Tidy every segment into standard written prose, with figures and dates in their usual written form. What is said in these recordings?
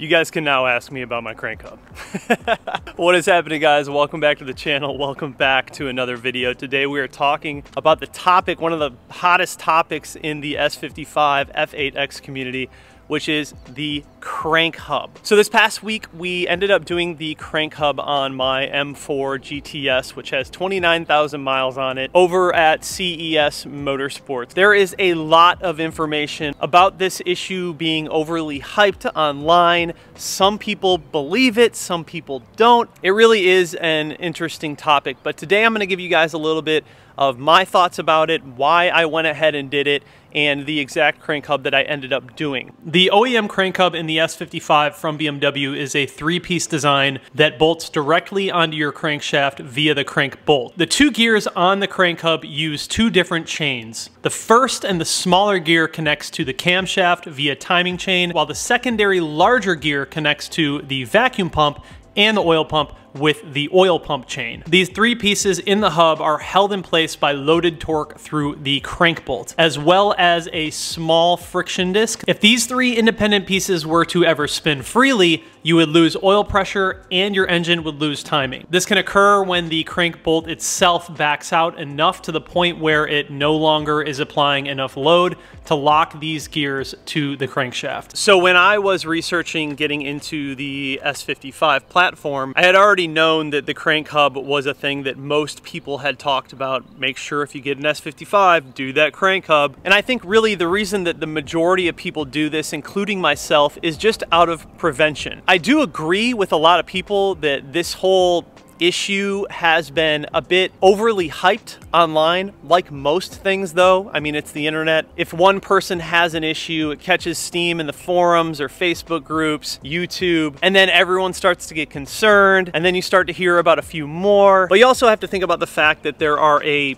You guys can now ask me about my crank hub. What is happening, guys? Welcome back to the channel. Welcome back to another video. Today we are talking about the topic, one of the hottest topics in the S55 F8X community, which is the crank hub. So this past week, we ended up doing the crank hub on my M4 GTS, which has 29,000 miles on it, over at CES Motorsports. There is a lot of information about this issue being overly hyped online. Some people believe it, some people don't. It really is an interesting topic, but today I'm gonna give you guys a little bit of my thoughts about it, why I went ahead and did it, and the exact crank hub that I ended up doing. The OEM crank hub in the S55 from BMW is a three-piece design that bolts directly onto your crankshaft via the crank bolt. The two gears on the crank hub use two different chains. The first and the smaller gear connects to the camshaft via timing chain, while the secondary larger gear connects to the vacuum pump and the oil pump with the oil pump chain. These three pieces in the hub are held in place by loaded torque through the crank bolt, as well as a small friction disc. If these three independent pieces were to ever spin freely, you would lose oil pressure and your engine would lose timing. This can occur when the crank bolt itself backs out enough to the point where it no longer is applying enough load to lock these gears to the crankshaft. So when I was researching getting into the S55 platform, I had already known that the crank hub was a thing that most people had talked about. Make sure if you get an S55, do that crank hub. And I think really the reason that the majority of people do this, including myself, is just out of prevention. I do agree with a lot of people that this whole issue has been a bit overly hyped online, like most things though. I mean, it's the internet. If one person has an issue, it catches steam in the forums or Facebook groups, YouTube, and then everyone starts to get concerned, and then you start to hear about a few more. But you also have to think about the fact that there are a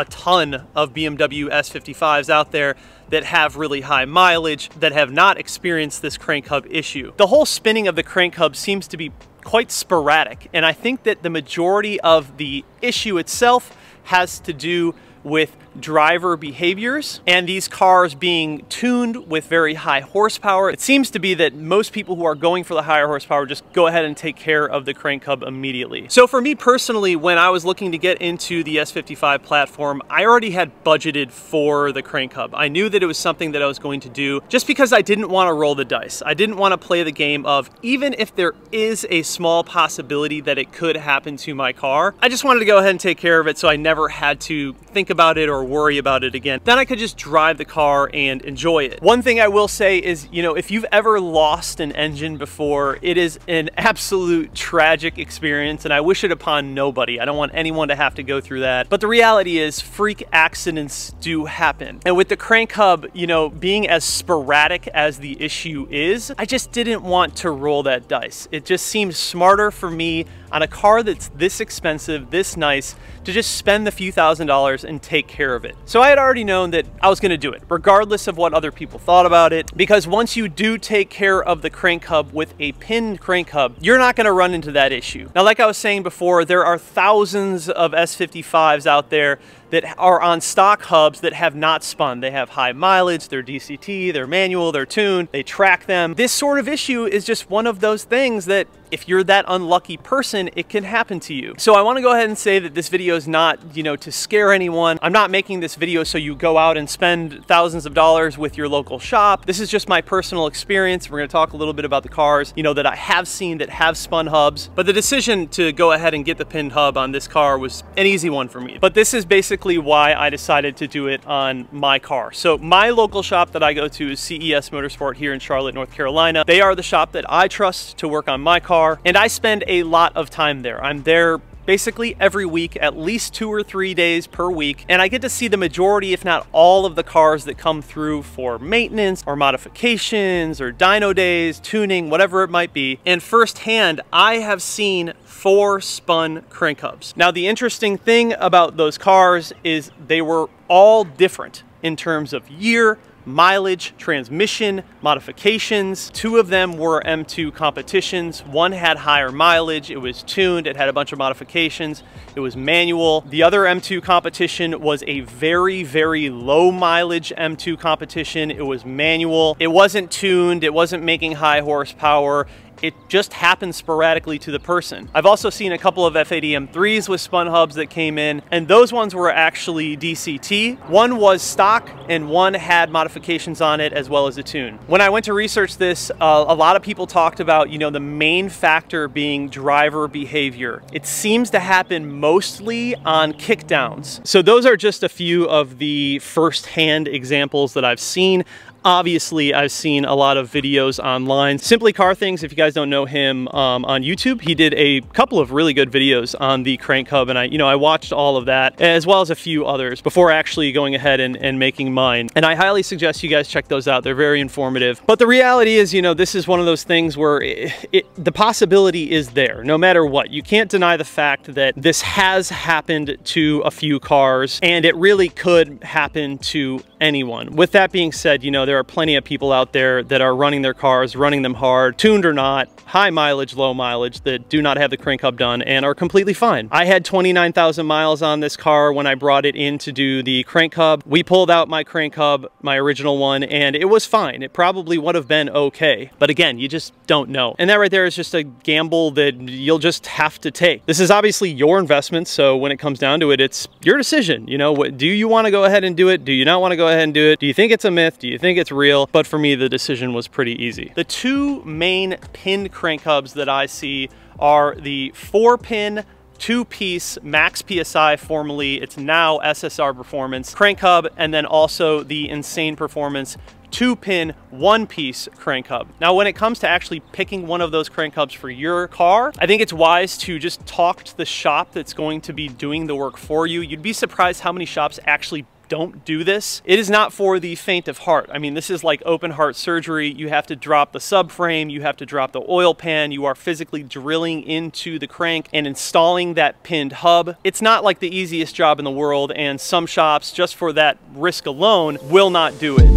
ton of BMW S55s out there that have really high mileage, that have not experienced this crank hub issue. The whole spinning of the crank hub seems to be quite sporadic, and I think that the majority of the issue itself has to do with driver behaviors and these cars being tuned with very high horsepower. It seems to be that most people who are going for the higher horsepower just go ahead and take care of the crank hub immediately. So for me personally, when I was looking to get into the S55 platform, I already had budgeted for the crank hub. I knew that it was something that I was going to do just because I didn't want to roll the dice. I didn't want to play the game of, even if there is a small possibility that it could happen to my car, I just wanted to go ahead and take care of it so I never had to think about it or worry about it again. Then I could just drive the car and enjoy it. One thing I will say is, you know, if you've ever lost an engine before, it is an absolute tragic experience, and I wish it upon nobody. I don't want anyone to have to go through that. But the reality is, freak accidents do happen. And with the crank hub, you know, being as sporadic as the issue is, I just didn't want to roll that dice. It just seemed smarter for me on a car that's this expensive, this nice, to just spend the few $1,000s and take care of it. So I had already known that I was gonna do it, regardless of what other people thought about it, because once you do take care of the crank hub with a pinned crank hub, you're not gonna run into that issue. Now, like I was saying before, there are thousands of S55s out there that are on stock hubs that have not spun. They have high mileage, they're DCT, they're manual, they're tuned, they track them. This sort of issue is just one of those things that if you're that unlucky person, it can happen to you. So I wanna go ahead and say that this video is not, you know, to scare anyone. I'm not making this video so you go out and spend thousands of dollars with your local shop. This is just my personal experience. We're gonna talk a little bit about the cars, you know, that I have seen that have spun hubs. But the decision to go ahead and get the pinned hub on this car was an easy one for me. But this is basically why I decided to do it on my car. So my local shop that I go to is CES Motorsport here in Charlotte, North Carolina. They are the shop that I trust to work on my car, and I spend a lot of time there. I'm there basically every week, at least 2 or 3 days per week, and I get to see the majority, if not all, of the cars that come through for maintenance or modifications or dyno days, tuning, whatever it might be. And firsthand, I have seen 4 spun crank hubs. Now, the interesting thing about those cars is they were all different in terms of year, mileage, transmission, modifications. 2 of them were M2 competitions. One had higher mileage, it was tuned, it had a bunch of modifications, it was manual. The other M2 competition was a very, very low mileage M2 competition. It was manual, it wasn't tuned, it wasn't making high horsepower. It just happens sporadically to the person. I've also seen a couple of F80 M3s with spun hubs that came in, and those ones were actually DCT. One was stock and one had modifications on it as well as a tune. When I went to research this, a lot of people talked about, you know, the main factor being driver behavior. It seems to happen mostly on kickdowns. So those are just a few of the first-hand examples that I've seen. Obviously, I've seen a lot of videos online. Simply Car Things, if you guys don't know him on YouTube, he did a couple of really good videos on the crank hub, and I watched all of that, as well as a few others before actually going ahead and making mine. And I highly suggest you guys check those out. They're very informative. But the reality is, you know, this is one of those things where the possibility is there, no matter what. You can't deny the fact that this has happened to a few cars, and it really could happen to anyone. With that being said, you know, there are plenty of people out there that are running their cars, running them hard, tuned or not, high mileage, low mileage, that do not have the crank hub done and are completely fine. I had 29,000 miles on this car when I brought it in to do the crank hub. We pulled out my crank hub, my original one, and it was fine. It probably would have been okay. But again, you just don't know. And that right there is just a gamble that you'll just have to take. This is obviously your investment, so when it comes down to it, it's your decision. You know, do you want to go ahead and do it? Do you not want to go ahead and do it? Do you think it's a myth? Do you think it's real? But for me, the decision was pretty easy. The 2 main pinned crank hubs that I see are the 4-pin 2-piece Max PSI, formerly it's now SSR Performance crank hub, and then also the Insane Performance 2-pin 1-piece crank hub. Now, when it comes to actually picking one of those crank hubs for your car, I think it's wise to just talk to the shop that's going to be doing the work for you. You'd be surprised how many shops actually don't do this. It is not for the faint of heart. I mean, this is like open heart surgery. You have to drop the subframe, you have to drop the oil pan, you are physically drilling into the crank and installing that pinned hub. It's not like the easiest job in the world, and some shops, just for that risk alone, will not do it.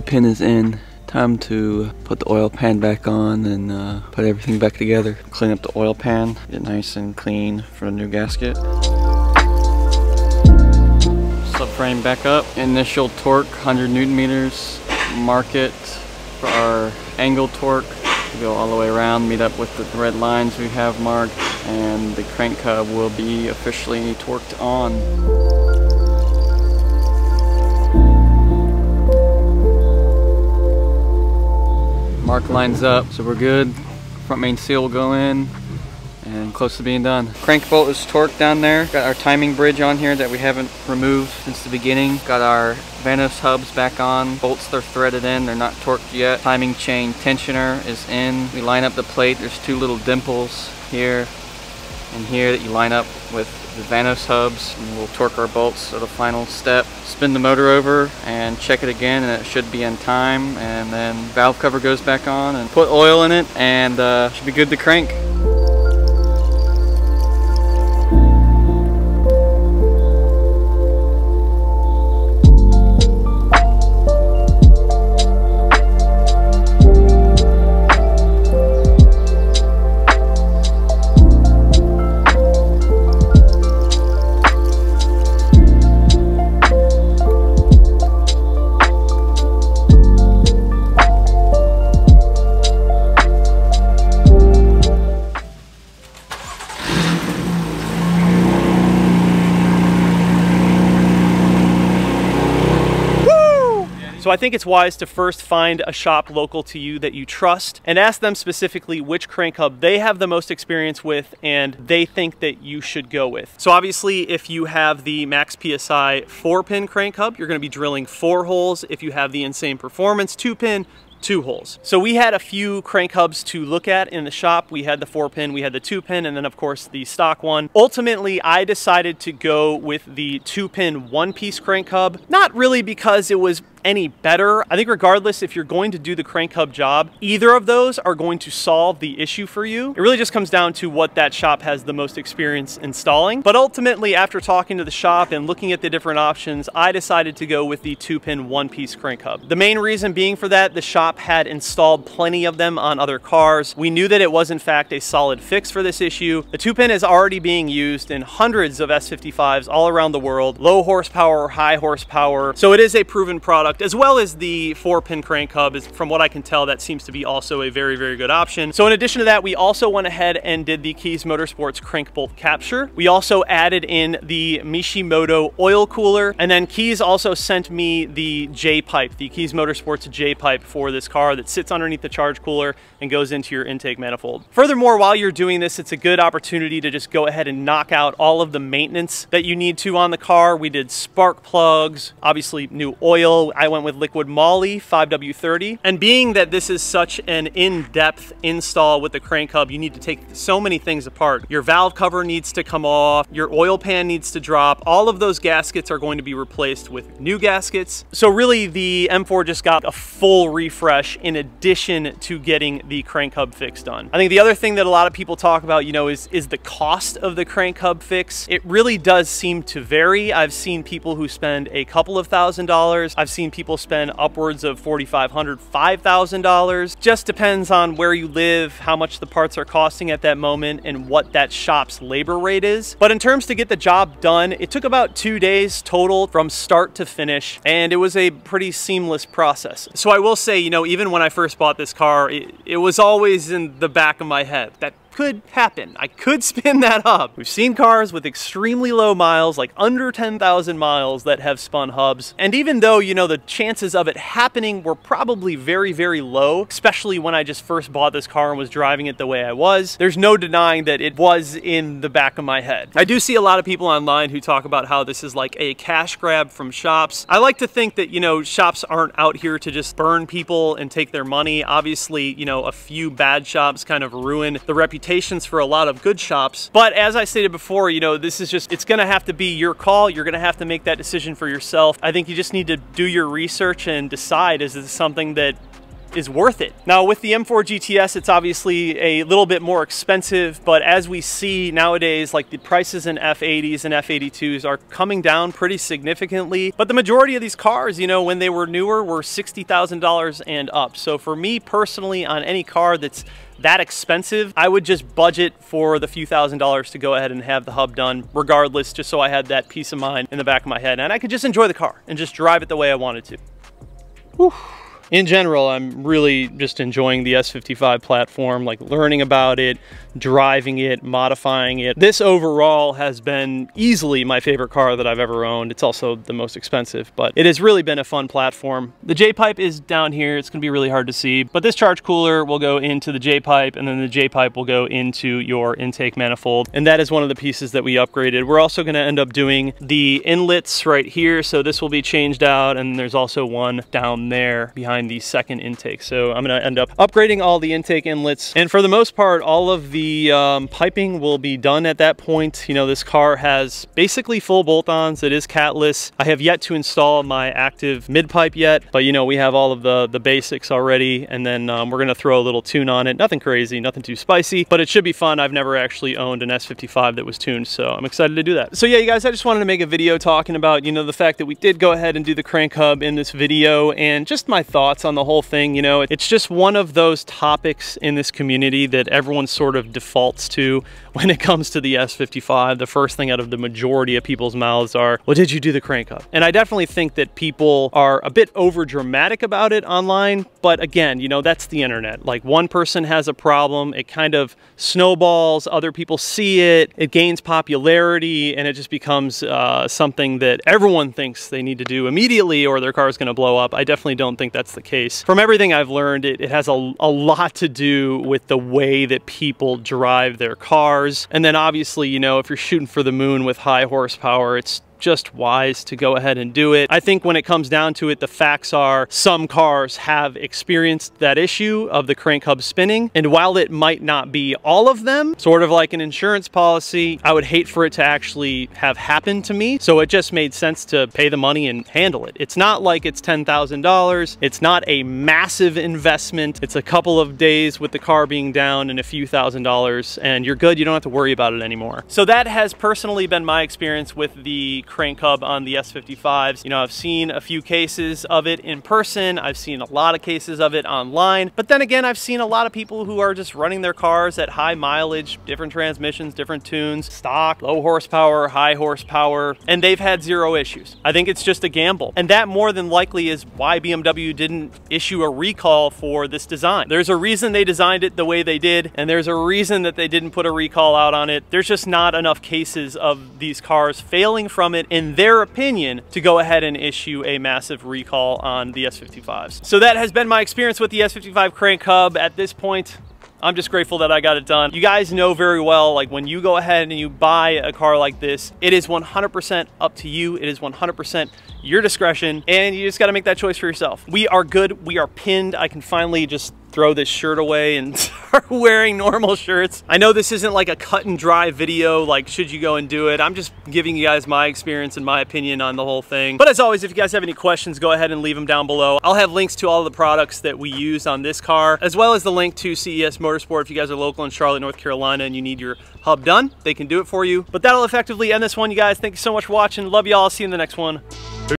Pin is in. Time to put the oil pan back on and put everything back together. Clean up the oil pan, get it nice and clean for the new gasket. Subframe back up. Initial torque 100 Newton meters. Mark it for our angle torque. We go all the way around, meet up with the red lines we have marked, and the crank hub will be officially torqued on. Mark lines up, so we're good. Front main seal will go in and close to being done. Crank bolt is torqued down there. Got our timing bridge on here that we haven't removed since the beginning. Got our Vanos hubs back on. Bolts, they're threaded in, they're not torqued yet. Timing chain tensioner is in. We line up the plate. There's 2 little dimples here and here that you line up with the Vanos hubs, and we'll torque our bolts for the final step. Spin the motor over and check it again, and it should be in time, and then valve cover goes back on and put oil in it, and should be good to crank. So I think it's wise to first find a shop local to you that you trust and ask them specifically which crank hub they have the most experience with and they think that you should go with. So obviously if you have the Max PSI 4-pin crank hub, you're going to be drilling 4 holes. If you have the Insane Performance 2-pin, 2 holes. So we had a few crank hubs to look at in the shop. We had the 4-pin, we had the 2-pin, and then of course the stock one. Ultimately, I decided to go with the 2-pin 1-piece crank hub, not really because it was any better. I think regardless, if you're going to do the crank hub job, either of those are going to solve the issue for you. It really just comes down to what that shop has the most experience installing. But ultimately, after talking to the shop and looking at the different options, I decided to go with the 2-pin 1-piece crank hub. The main reason being for that, the shop had installed plenty of them on other cars. We knew that it was in fact a solid fix for this issue. The 2-pin is already being used in hundreds of S55s all around the world, low horsepower, high horsepower. So it is a proven product, as well as the 4-pin crank hub. Is, from what I can tell, that seems to be also a very, very good option. So in addition to that, we also went ahead and did the Keys Motorsports crank bolt capture. We also added in the Mishimoto oil cooler, and then Keys also sent me the J-pipe, the Keys Motorsports J-pipe for this car that sits underneath the charge cooler and goes into your intake manifold. Furthermore, while you're doing this, it's a good opportunity to just go ahead and knock out all of the maintenance that you need to on the car. We did spark plugs, obviously new oil. I went with liquid moly 5W30, and being that this is such an in-depth install with the crank hub, you need to take so many things apart. Your valve cover needs to come off, your oil pan needs to drop, all of those gaskets are going to be replaced with new gaskets. So really the M4 just got a full refresh in addition to getting the crank hub fix done. I think the other thing that a lot of people talk about, you know, is the cost of the crank hub fix. It really does seem to vary. I've seen people who spend a couple of $1,000s. I've seen people spend upwards of $4,500, $5,000. Just depends on where you live, how much the parts are costing at that moment, and what that shop's labor rate is. But in terms to get the job done, it took about 2 days total from start to finish, and it was a pretty seamless process. So I will say, you know, even when I first bought this car, it was always in the back of my head that could happen. I could spin that up. We've seen cars with extremely low miles, like under 10,000 miles, that have spun hubs. And even though, you know, the chances of it happening were probably very, very low, especially when I just first bought this car and was driving it the way I was, there's no denying that it was in the back of my head. I do see a lot of people online who talk about how this is like a cash grab from shops. I like to think that, you know, shops aren't out here to just burn people and take their money. Obviously, you know, a few bad shops kind of ruin the reputation for a lot of good shops. But as I stated before, you know, this is just, it's gonna have to be your call. You're gonna have to make that decision for yourself. I think you just need to do your research and decide, is this something that is worth it? Now with the M4 GTS, it's obviously a little bit more expensive, but as we see nowadays, like the prices in F80s and F82s are coming down pretty significantly. But the majority of these cars, you know, when they were newer, were $60,000 and up. So for me personally, on any car that's that expensive, I would just budget for the few $1,000s to go ahead and have the hub done regardless, just so I had that peace of mind in the back of my head and I could just enjoy the car and just drive it the way I wanted to. Whew. In general, I'm really just enjoying the S55 platform, like learning about it, driving it, modifying it. This overall has been easily my favorite car that I've ever owned. It's also the most expensive, but it has really been a fun platform. The J-pipe is down here. It's gonna be really hard to see, but this charge cooler will go into the J-pipe, and then the J-pipe will go into your intake manifold. And that is one of the pieces that we upgraded. We're also gonna end up doing the inlets right here. So this will be changed out, and there's also one down there behind the second intake. So I'm going to end up upgrading all the intake inlets, and for the most part all of the piping will be done at that point. You know, this car has basically full bolt-ons. It is catless. I have yet to install my active mid pipe yet, but you know, we have all of the basics already, and then we're going to throw a little tune on it. Nothing crazy, nothing too spicy, but it should be fun. I've never actually owned an S55 that was tuned, so I'm excited to do that. So yeah, you guys, I just wanted to make a video talking about, you know, the fact that we did go ahead and do the crank hub in this video, and just my thoughts thoughts on the whole thing. You know, it's just one of those topics in this community that everyone sort of defaults to when it comes to the S55. The first thing out of the majority of people's mouths are, well, did you do the crank hub? And I definitely think that people are a bit over dramatic about it online, but again, you know, that's the internet. Like, one person has a problem, it kind of snowballs, other people see it, it gains popularity, and it just becomes something that everyone thinks they need to do immediately or their car is going to blow up. I definitely don't think that's the case. From everything I've learned, it has a lot to do with the way that people drive their cars. And then obviously, you know, if you're shooting for the moon with high horsepower, it's just wise to go ahead and do it. I think when it comes down to it, the facts are some cars have experienced that issue of the crank hub spinning, and while it might not be all of them, sort of like an insurance policy, I would hate for it to actually have happened to me, so it just made sense to pay the money and handle it. It's not like it's $10,000, it's not a massive investment, it's a couple of days with the car being down and a few $1,000s, and you're good, you don't have to worry about it anymore. So that has personally been my experience with the crank hub on the S55s. You know, I've seen a few cases of it in person, I've seen a lot of cases of it online, but then again, I've seen a lot of people who are just running their cars at high mileage, different transmissions, different tunes, stock, low horsepower, high horsepower, and they've had zero issues. I think it's just a gamble, and that more than likely is why BMW didn't issue a recall for this design. There's a reason they designed it the way they did, and there's a reason that they didn't put a recall out on it. There's just not enough cases of these cars failing from it, in their opinion, to go ahead and issue a massive recall on the S55s. So that has been my experience with the S55 crank hub. At this point, I'm just grateful that I got it done. You guys know very well, like, when you go ahead and you buy a car like this, it is 100% up to you. It is 100% your discretion, and you just got to make that choice for yourself. We are good. We are pinned. I can finally just throw this shirt away and start wearing normal shirts. I know this isn't like a cut and dry video, like should you go and do it. I'm just giving you guys my experience and my opinion on the whole thing. But as always, if you guys have any questions, go ahead and leave them down below. I'll have links to all the products that we use on this car, as well as the link to CES Motorsport. If you guys are local in Charlotte, North Carolina, and you need your hub done, they can do it for you. But that'll effectively end this one, you guys. Thank you so much for watching. Love y'all. See you in the next one.